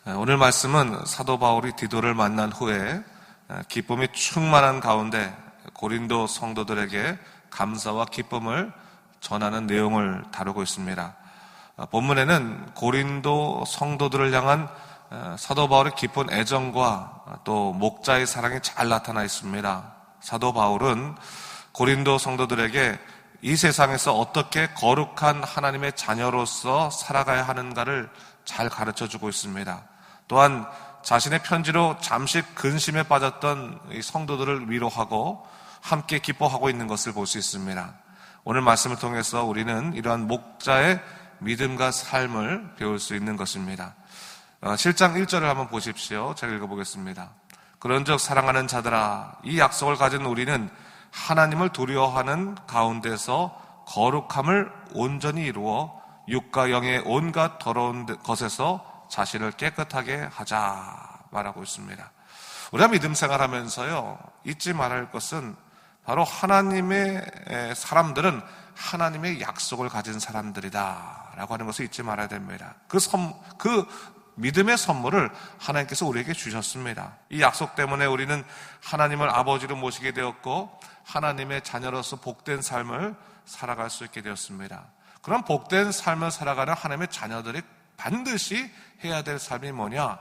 오늘 말씀은 사도 바울이 디도를 만난 후에 기쁨이 충만한 가운데 고린도 성도들에게 감사와 기쁨을 전하는 내용을 다루고 있습니다. 본문에는 고린도 성도들을 향한 사도 바울의 깊은 애정과 또 목자의 사랑이 잘 나타나 있습니다. 사도 바울은 고린도 성도들에게 이 세상에서 어떻게 거룩한 하나님의 자녀로서 살아가야 하는가를 잘 가르쳐주고 있습니다. 또한 자신의 편지로 잠시 근심에 빠졌던 이 성도들을 위로하고 함께 기뻐하고 있는 것을 볼 수 있습니다. 오늘 말씀을 통해서 우리는 이러한 목자의 믿음과 삶을 배울 수 있는 것입니다. 7장 1절을 한번 보십시오. 제가 읽어보겠습니다. 그런즉 사랑하는 자들아, 이 약속을 가진 우리는 하나님을 두려워하는 가운데서 거룩함을 온전히 이루어 육과 영의 온갖 더러운 것에서 자신을 깨끗하게 하자 말하고 있습니다. 우리가 믿음 생활하면서요, 잊지 말아야 할 것은 바로 하나님의 사람들은 하나님의 약속을 가진 사람들이다 라고 하는 것을 잊지 말아야 됩니다. 그 믿음의 선물을 하나님께서 우리에게 주셨습니다. 이 약속 때문에 우리는 하나님을 아버지로 모시게 되었고 하나님의 자녀로서 복된 삶을 살아갈 수 있게 되었습니다. 그런 복된 삶을 살아가는 하나님의 자녀들이 반드시 해야 될 삶이 뭐냐?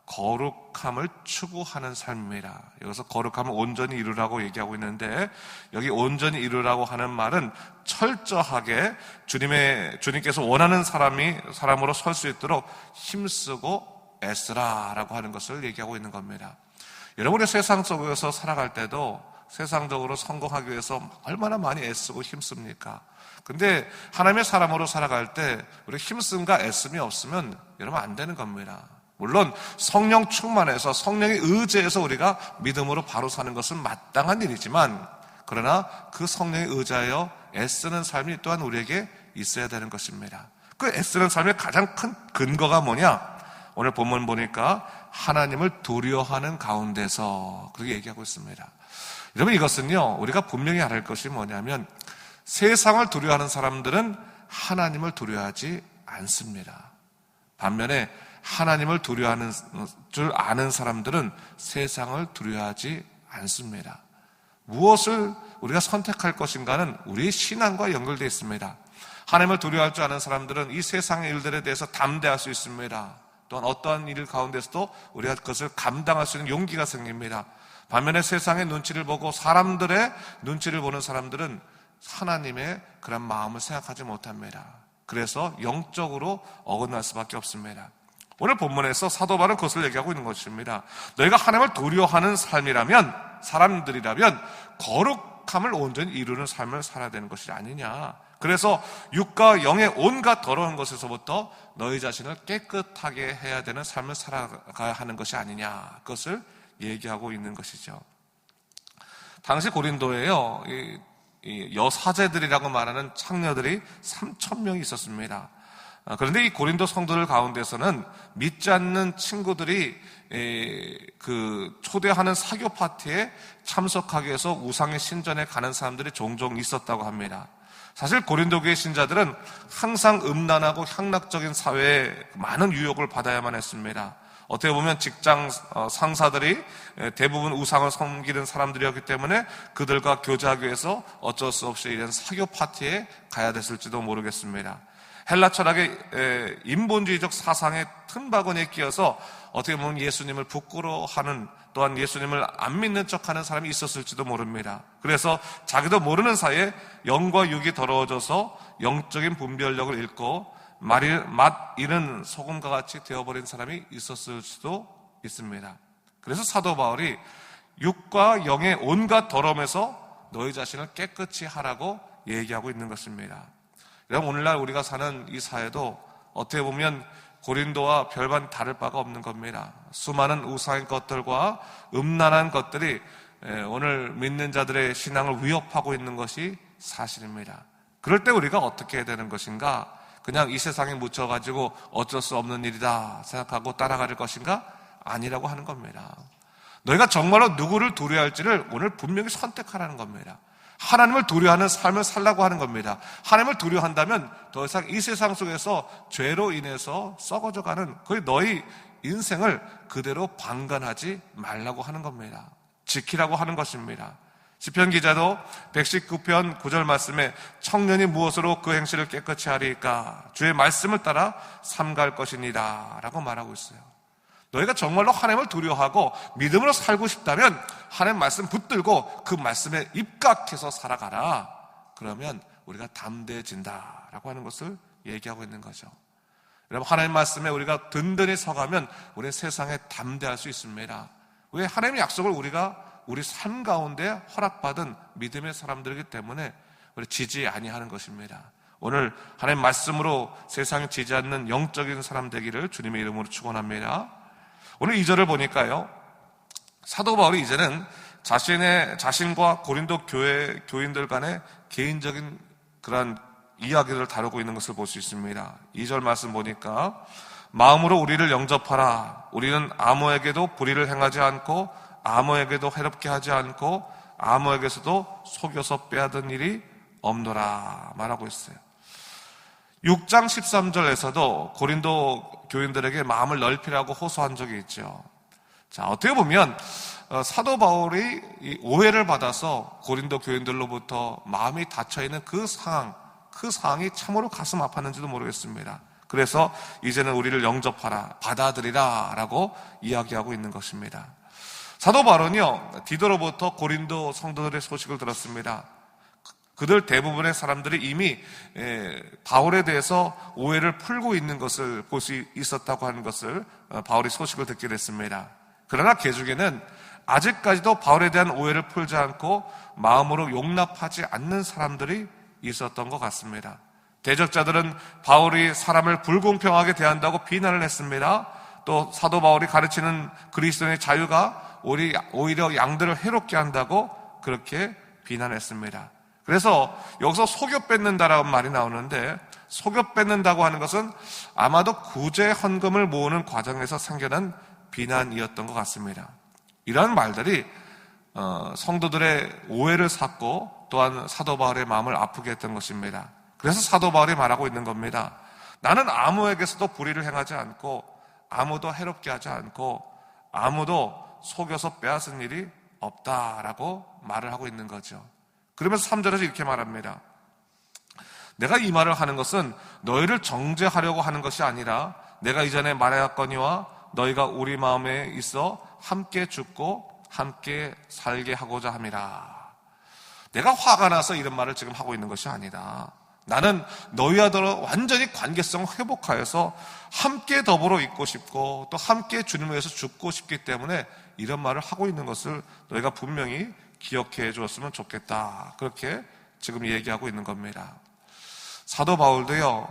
거룩함을 추구하는 삶입니다. 여기서 거룩함을 온전히 이루라고 얘기하고 있는데, 여기 온전히 이루라고 하는 말은 철저하게 주님께서 원하는 사람으로 설 수 있도록 힘쓰고 애쓰라라고 하는 것을 얘기하고 있는 겁니다. 여러분이 세상 속에서 살아갈 때도 세상적으로 성공하기 위해서 얼마나 많이 애쓰고 힘씁니까? 근데 하나님의 사람으로 살아갈 때 우리 힘씀과 애씀이 없으면 여러분 안 되는 겁니다. 물론 성령 충만해서 성령의 의지에서 우리가 믿음으로 바로 사는 것은 마땅한 일이지만, 그러나 그 성령에 의지하여 애쓰는 삶이 또한 우리에게 있어야 되는 것입니다. 그 애쓰는 삶의 가장 큰 근거가 뭐냐? 오늘 본문 보니까 하나님을 두려워하는 가운데서 그렇게 얘기하고 있습니다. 여러분, 이것은요, 우리가 분명히 알아야 할 것이 뭐냐면, 세상을 두려워하는 사람들은 하나님을 두려워하지 않습니다. 반면에 하나님을 두려워하는 줄 아는 사람들은 세상을 두려워하지 않습니다. 무엇을 우리가 선택할 것인가는 우리의 신앙과 연결되어 있습니다. 하나님을 두려워할 줄 아는 사람들은 이 세상의 일들에 대해서 담대할 수 있습니다. 또한 어떠한 일 가운데서도 우리가 그것을 감당할 수 있는 용기가 생깁니다. 반면에 세상의 눈치를 보고 사람들의 눈치를 보는 사람들은 하나님의 그런 마음을 생각하지 못합니다. 그래서 영적으로 어긋날 수밖에 없습니다. 오늘 본문에서 사도 바울은 그것을 얘기하고 있는 것입니다. 너희가 하나님을 두려워하는 사람들이라면 거룩함을 온전히 이루는 삶을 살아야 되는 것이 아니냐. 그래서 육과 영의 온갖 더러운 것에서부터 너희 자신을 깨끗하게 해야 되는 삶을 살아가야 하는 것이 아니냐. 그것을 얘기하고 있는 것이죠. 당시 고린도에요, 여사제들이라고 말하는 창녀들이 3,000명이 있었습니다. 그런데 이 고린도 성도들 가운데서는 믿지 않는 친구들이 초대하는 사교 파티에 참석하기 위해서 우상의 신전에 가는 사람들이 종종 있었다고 합니다. 사실 고린도 교회 신자들은 항상 음란하고 향락적인 사회에 많은 유혹을 받아야만 했습니다. 어떻게 보면 직장 상사들이 대부분 우상을 섬기는 사람들이었기 때문에 그들과 교제하기 위해서 어쩔 수 없이 이런 사교 파티에 가야 됐을지도 모르겠습니다. 헬라 철학의 인본주의적 사상의 틈바구니에 끼어서 어떻게 보면 예수님을 부끄러워하는, 또한 예수님을 안 믿는 척하는 사람이 있었을지도 모릅니다. 그래서 자기도 모르는 사이에 영과 육이 더러워져서 영적인 분별력을 잃고 맛 잃은 소금과 같이 되어버린 사람이 있었을 수도 있습니다. 그래서 사도 바울이 육과 영의 온갖 더러움에서 너희 자신을 깨끗이 하라고 얘기하고 있는 것입니다. 여러분, 오늘날 우리가 사는 이 사회도 어떻게 보면 고린도와 별반 다를 바가 없는 겁니다. 수많은 우상의 것들과 음란한 것들이 오늘 믿는 자들의 신앙을 위협하고 있는 것이 사실입니다. 그럴 때 우리가 어떻게 해야 되는 것인가? 그냥 이 세상에 묻혀가지고 어쩔 수 없는 일이다 생각하고 따라갈 것인가? 아니라고 하는 겁니다. 너희가 정말로 누구를 두려워할지를 오늘 분명히 선택하라는 겁니다. 하나님을 두려워하는 삶을 살라고 하는 겁니다. 하나님을 두려워한다면 더 이상 이 세상 속에서 죄로 인해서 썩어져가는, 거의 너희 인생을 그대로 방관하지 말라고 하는 겁니다. 지키라고 하는 것입니다. 시편 기자도 119편 9절 말씀에 청년이 무엇으로 그 행실을 깨끗이 하리까? 주의 말씀을 따라 삼갈 것이니라 라고 말하고 있어요. 너희가 정말로 하나님을 두려워하고 믿음으로 살고 싶다면 하나님 말씀 붙들고 그 말씀에 입각해서 살아가라. 그러면 우리가 담대해진다라고 하는 것을 얘기하고 있는 거죠. 여러분, 하나님 말씀에 우리가 든든히 서가면 우리는 세상에 담대할 수 있습니다. 왜? 하나님의 약속을 우리가 우리 삶 가운데 허락받은 믿음의 사람들이기 때문에 우리 지지 아니하는 것입니다. 오늘 하나님 말씀으로 세상에 지지 않는 영적인 사람 되기를 주님의 이름으로 축원합니다. 오늘 2절을 보니까요, 사도 바울이 이제는 자신과 고린도 교인들 간의 개인적인 그런 이야기를 다루고 있는 것을 볼 수 있습니다. 2절 말씀 보니까 마음으로 우리를 영접하라. 우리는 아무에게도 불의를 행하지 않고 아무에게도 해롭게 하지 않고 아무에게서도 속여서 빼앗은 일이 없노라 말하고 있어요. 6장 13절에서도 고린도 교인들에게 마음을 넓히라고 호소한 적이 있죠. 자, 어떻게 보면 사도 바울이 이 오해를 받아서 고린도 교인들로부터 마음이 닫혀있는 그 상황이 참으로 가슴 아팠는지도 모르겠습니다. 그래서 이제는 우리를 영접하라, 받아들이라 라고 이야기하고 있는 것입니다. 사도 바울은요, 디도로부터 고린도 성도들의 소식을 들었습니다. 그들 대부분의 사람들이 이미 바울에 대해서 오해를 풀고 있는 것을 볼 수 있었다고 하는 것을 바울이 소식을 듣게 됐습니다. 그러나 그 중에는 아직까지도 바울에 대한 오해를 풀지 않고 마음으로 용납하지 않는 사람들이 있었던 것 같습니다. 대적자들은 바울이 사람을 불공평하게 대한다고 비난을 했습니다. 또 사도 바울이 가르치는 그리스도인의 자유가 오히려 양들을 해롭게 한다고 그렇게 비난했습니다. 그래서 여기서 속여 뺏는다라는 말이 나오는데, 속여 뺏는다고 하는 것은 아마도 구제 헌금을 모으는 과정에서 생겨난 비난이었던 것 같습니다. 이러한 말들이 성도들의 오해를 샀고 또한 사도 바울의 마음을 아프게 했던 것입니다. 그래서 사도 바울이 말하고 있는 겁니다. 나는 아무에게서도 불의를 행하지 않고 아무도 해롭게 하지 않고 아무도 속여서 빼앗은 일이 없다라고 말을 하고 있는 거죠. 그러면서 3절에서 이렇게 말합니다. 내가 이 말을 하는 것은 너희를 정죄하려고 하는 것이 아니라 내가 이전에 말하였거니와 너희가 우리 마음에 있어 함께 죽고 함께 살게 하고자 함이라. 내가 화가 나서 이런 말을 지금 하고 있는 것이 아니다. 나는 너희와 더러 완전히 관계성을 회복하여서 함께 더불어 있고 싶고 또 함께 주님을 위해서 죽고 싶기 때문에 이런 말을 하고 있는 것을 너희가 분명히 기억해 주었으면 좋겠다. 그렇게 지금 얘기하고 있는 겁니다. 사도 바울도요,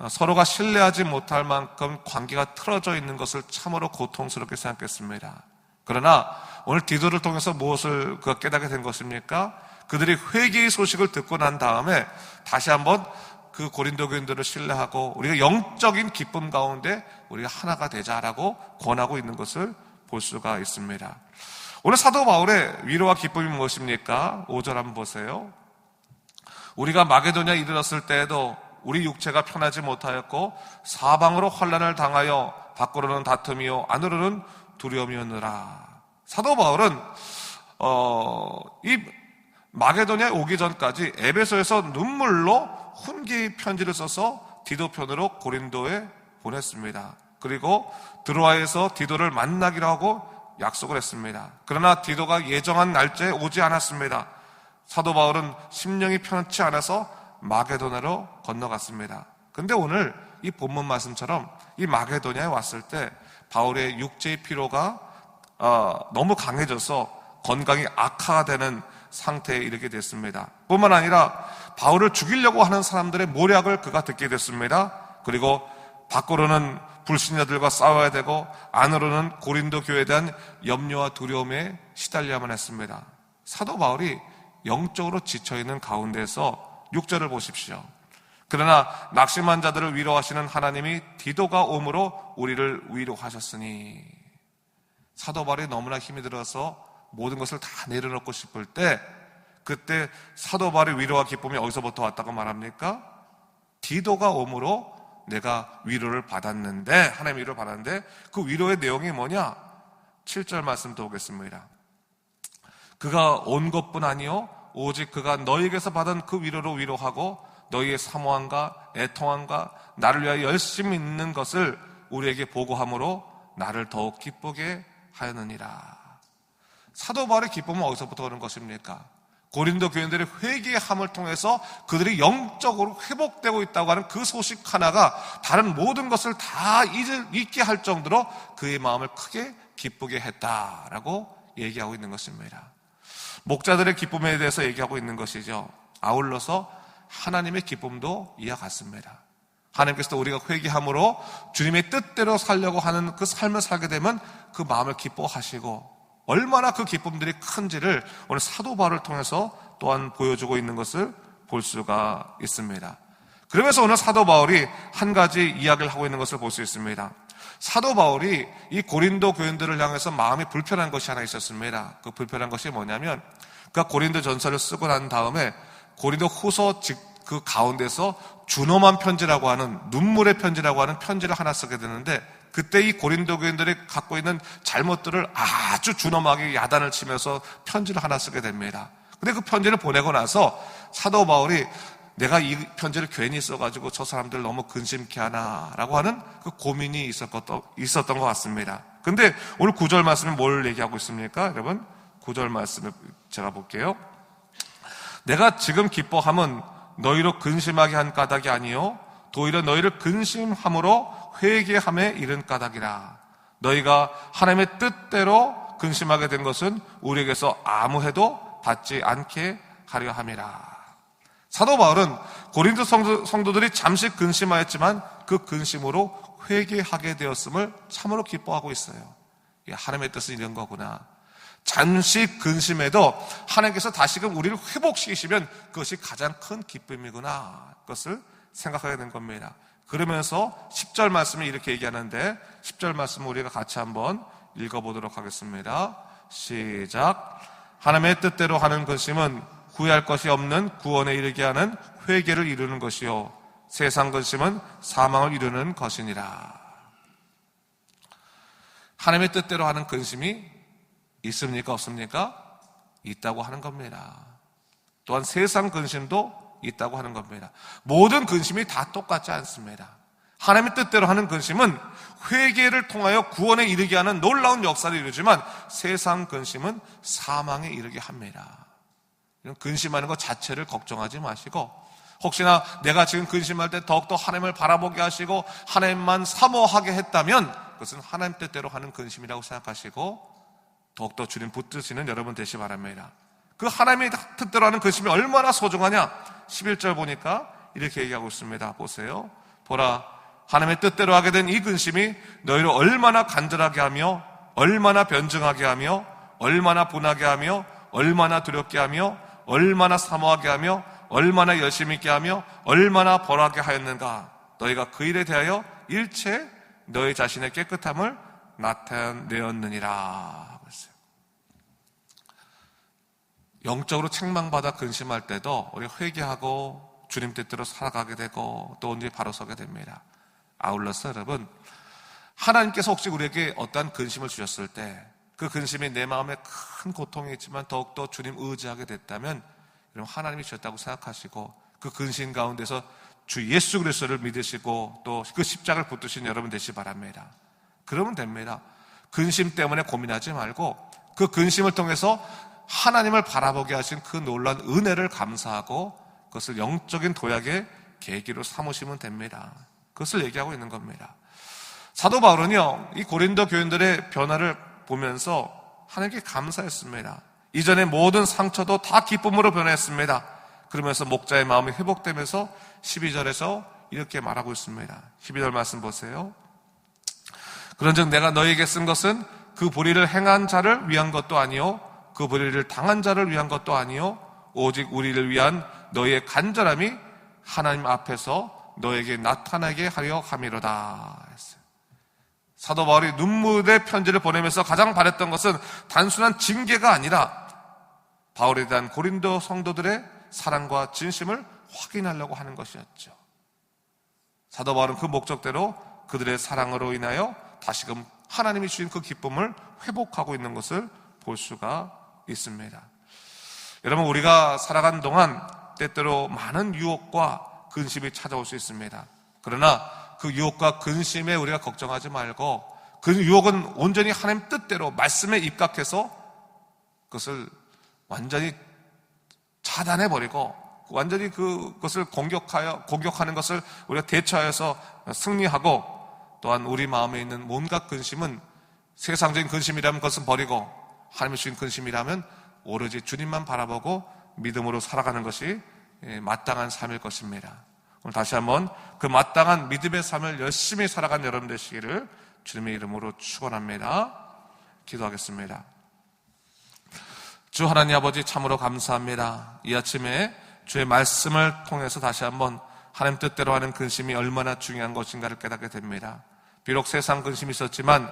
서로가 신뢰하지 못할 만큼 관계가 틀어져 있는 것을 참으로 고통스럽게 생각했습니다. 그러나 오늘 디도를 통해서 무엇을 깨닫게 된 것입니까? 그들이 회개의 소식을 듣고 난 다음에 다시 한번 그 고린도 교인들을 신뢰하고 우리가 영적인 기쁨 가운데 우리가 하나가 되자라고 권하고 있는 것을 볼 수가 있습니다. 오늘 사도 바울의 위로와 기쁨이 무엇입니까? 5절 한번 보세요. 우리가 마게도냐에 이르렀을 때에도 우리 육체가 편하지 못하였고 사방으로 환난을 당하여 밖으로는 다툼이요 안으로는 두려움이었느라. 사도 바울은 이 마게도냐에 오기 전까지 에베소에서 눈물로 훈계의 편지를 써서 디도편으로 고린도에 보냈습니다. 그리고 드로아에서 디도를 만나기로 하고 약속을 했습니다. 그러나 디도가 예정한 날짜에 오지 않았습니다. 사도 바울은 심령이 편치 않아서 마게도냐로 건너갔습니다. 근데 오늘 이 본문 말씀처럼 이 마게도냐에 왔을 때 바울의 육체의 피로가 너무 강해져서 건강이 악화되는 상태에 이르게 됐습니다. 뿐만 아니라 바울을 죽이려고 하는 사람들의 모략을 그가 듣게 됐습니다. 그리고 밖으로는 불신자들과 싸워야 되고 안으로는 고린도 교회에 대한 염려와 두려움에 시달려야만 했습니다. 사도 바울이 영적으로 지쳐있는 가운데서 6절을 보십시오. 그러나 낙심한 자들을 위로하시는 하나님이 디도가 옴으로 우리를 위로하셨으니. 사도 바울이 너무나 힘이 들어서 모든 것을 다 내려놓고 싶을 때 그때 사도 바울의 위로와 기쁨이 어디서부터 왔다고 말합니까? 디도가 옴으로 내가 위로를 받았는데, 하나님의 위로를 받았는데 그 위로의 내용이 뭐냐? 7절 말씀도 보겠습니다. 그가 온 것뿐 아니요 오직 그가 너희에게서 받은 그 위로로 위로하고 너희의 사모함과 애통함과 나를 위하여 열심히 있는 것을 우리에게 보고함으로 나를 더욱 기쁘게 하였느니라. 사도 바울의 기쁨은 어디서부터 오는 것입니까? 고린도 교인들의 회개함을 통해서 그들이 영적으로 회복되고 있다고 하는 그 소식 하나가 다른 모든 것을 다 잊게 할 정도로 그의 마음을 크게 기쁘게 했다라고 얘기하고 있는 것입니다. 목자들의 기쁨에 대해서 얘기하고 있는 것이죠. 아울러서 하나님의 기쁨도 이와 같습니다. 하나님께서 우리가 회개함으로 주님의 뜻대로 살려고 하는 그 삶을 살게 되면 그 마음을 기뻐하시고 얼마나 그 기쁨들이 큰지를 오늘 사도 바울을 통해서 또한 보여주고 있는 것을 볼 수가 있습니다. 그러면서 오늘 사도 바울이 한 가지 이야기를 하고 있는 것을 볼 수 있습니다. 사도 바울이 이 고린도 교인들을 향해서 마음이 불편한 것이 하나 있었습니다. 그 불편한 것이 뭐냐면 그가 고린도 전서를 쓰고 난 다음에 고린도 후서 그 가운데서 준엄한 편지라고 하는, 눈물의 편지라고 하는 편지를 하나 쓰게 되는데, 그때 이 고린도 교인들이 갖고 있는 잘못들을 아주 준엄하게 야단을 치면서 편지를 하나 쓰게 됩니다. 근데 그 편지를 보내고 나서 사도 바울이 내가 이 편지를 괜히 써가지고 저 사람들 너무 근심케 하나라고 하는 그 고민이 있었던 것 같습니다. 근데 오늘 9절 말씀은 뭘 얘기하고 있습니까? 여러분 9절 말씀을 제가 볼게요. 내가 지금 기뻐함은 너희로 근심하게 한 까닭이 아니요 도리어 너희를 근심함으로 회개함에 이른 까닭이라. 너희가 하나님의 뜻대로 근심하게 된 것은 우리에게서 아무 해도 받지 않게 하려 함이라. 사도 바울은 고린도 성도들이 잠시 근심하였지만 그 근심으로 회개하게 되었음을 참으로 기뻐하고 있어요. 하나님의 뜻은 이런 거구나. 잠시 근심해도 하나님께서 다시금 우리를 회복시키시면 그것이 가장 큰 기쁨이구나. 그것을 생각하게 된 겁니다. 그러면서 10절 말씀을 이렇게 얘기하는데 10절 말씀을 우리가 같이 한번 읽어보도록 하겠습니다. 시작. 하나님의 뜻대로 하는 근심은 후회할 것이 없는 구원에 이르게 하는 회개를 이루는 것이요 세상 근심은 사망을 이루는 것이니라. 하나님의 뜻대로 하는 근심이 있습니까? 없습니까? 있다고 하는 겁니다. 또한 세상 근심도 있다고 하는 겁니다. 모든 근심이 다 똑같지 않습니다. 하나님의 뜻대로 하는 근심은 회개를 통하여 구원에 이르게 하는 놀라운 역사를 이루지만 세상 근심은 사망에 이르게 합니다. 이런 근심하는 것 자체를 걱정하지 마시고 혹시나 내가 지금 근심할 때 더욱더 하나님을 바라보게 하시고 하나님만 사모하게 했다면 그것은 하나님 뜻대로 하는 근심이라고 생각하시고 더욱더 주님 붙드시는 여러분 되시 바랍니다. 그 하나님의 뜻대로 하는 근심이 얼마나 소중하냐? 11절 보니까 이렇게 얘기하고 있습니다. 보세요. 보라, 하나님의 뜻대로 하게 된 이 근심이 너희를 얼마나 간절하게 하며 얼마나 변증하게 하며 얼마나 분하게 하며 얼마나 두렵게 하며 얼마나 사모하게 하며 얼마나 열심히 있게 하며 얼마나 벌하게 하였는가. 너희가 그 일에 대하여 일체 너희 자신의 깨끗함을 나타내었느니라. 영적으로 책망받아 근심할 때도 우리 회개하고 주님 뜻대로 살아가게 되고 또 언제 바로 서게 됩니다. 아울러서 여러분, 하나님께서 혹시 우리에게 어떠한 근심을 주셨을 때 그 근심이 내 마음에 큰 고통이 있지만 더욱더 주님 의지하게 됐다면 여러분 하나님이 주셨다고 생각하시고 그 근심 가운데서 주 예수 그리스도를 믿으시고 또 그 십자가를 붙드신 여러분 되시기 바랍니다. 그러면 됩니다. 근심 때문에 고민하지 말고 그 근심을 통해서 하나님을 바라보게 하신 그 놀라운 은혜를 감사하고 그것을 영적인 도약의 계기로 삼으시면 됩니다. 그것을 얘기하고 있는 겁니다. 사도 바울은요, 이 고린도 교인들의 변화를 보면서 하나님께 감사했습니다. 이전의 모든 상처도 다 기쁨으로 변했습니다. 그러면서 목자의 마음이 회복되면서 12절에서 이렇게 말하고 있습니다. 12절 말씀 보세요. 그런즉 내가 너희에게 쓴 것은 그 불의를 행한 자를 위한 것도 아니요 그 불의를 당한 자를 위한 것도 아니요 오직 우리를 위한 너희의 간절함이 하나님 앞에서 너에게 나타나게 하려 함이로다 했어요. 사도 바울이 눈물의 편지를 보내면서 가장 바랬던 것은 단순한 징계가 아니라 바울에 대한 고린도 성도들의 사랑과 진심을 확인하려고 하는 것이었죠. 사도 바울은 그 목적대로 그들의 사랑으로 인하여 다시금 하나님이 주신 그 기쁨을 회복하고 있는 것을 볼 수가 있습니다. 여러분, 우리가 살아가는 동안 때때로 많은 유혹과 근심이 찾아올 수 있습니다. 그러나 그 유혹과 근심에 우리가 걱정하지 말고 그 유혹은 온전히 하나님 뜻대로 말씀에 입각해서 그것을 완전히 차단해버리고 완전히 그것을 공격하는 것을 우리가 대처하여서 승리하고, 또한 우리 마음에 있는 온갖 근심은 세상적인 근심이라면 그것은 버리고 하나님이 주신 근심이라면 오로지 주님만 바라보고 믿음으로 살아가는 것이 마땅한 삶일 것입니다. 오늘 다시 한번 그 마땅한 믿음의 삶을 열심히 살아가는 여러분 되시기를 주님의 이름으로 축원합니다. 기도하겠습니다. 주 하나님 아버지, 참으로 감사합니다. 이 아침에 주의 말씀을 통해서 다시 한번 하나님 뜻대로 하는 근심이 얼마나 중요한 것인가를 깨닫게 됩니다. 비록 세상 근심이 있었지만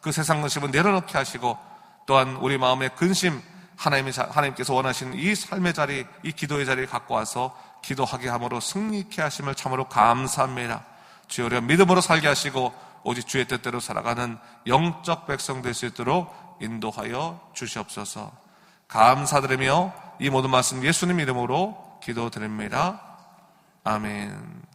그 세상 근심은 내려놓게 하시고, 또한 우리 마음의 근심, 하나님께서 원하시는 이 삶의 자리, 이 기도의 자리를 갖고 와서 기도하게 함으로 승리케 하심을 참으로 감사합니다. 주여, 우리가 믿음으로 살게 하시고 오직 주의 뜻대로 살아가는 영적 백성 될 수 있도록 인도하여 주시옵소서. 감사드리며 이 모든 말씀 예수님 이름으로 기도드립니다. 아멘.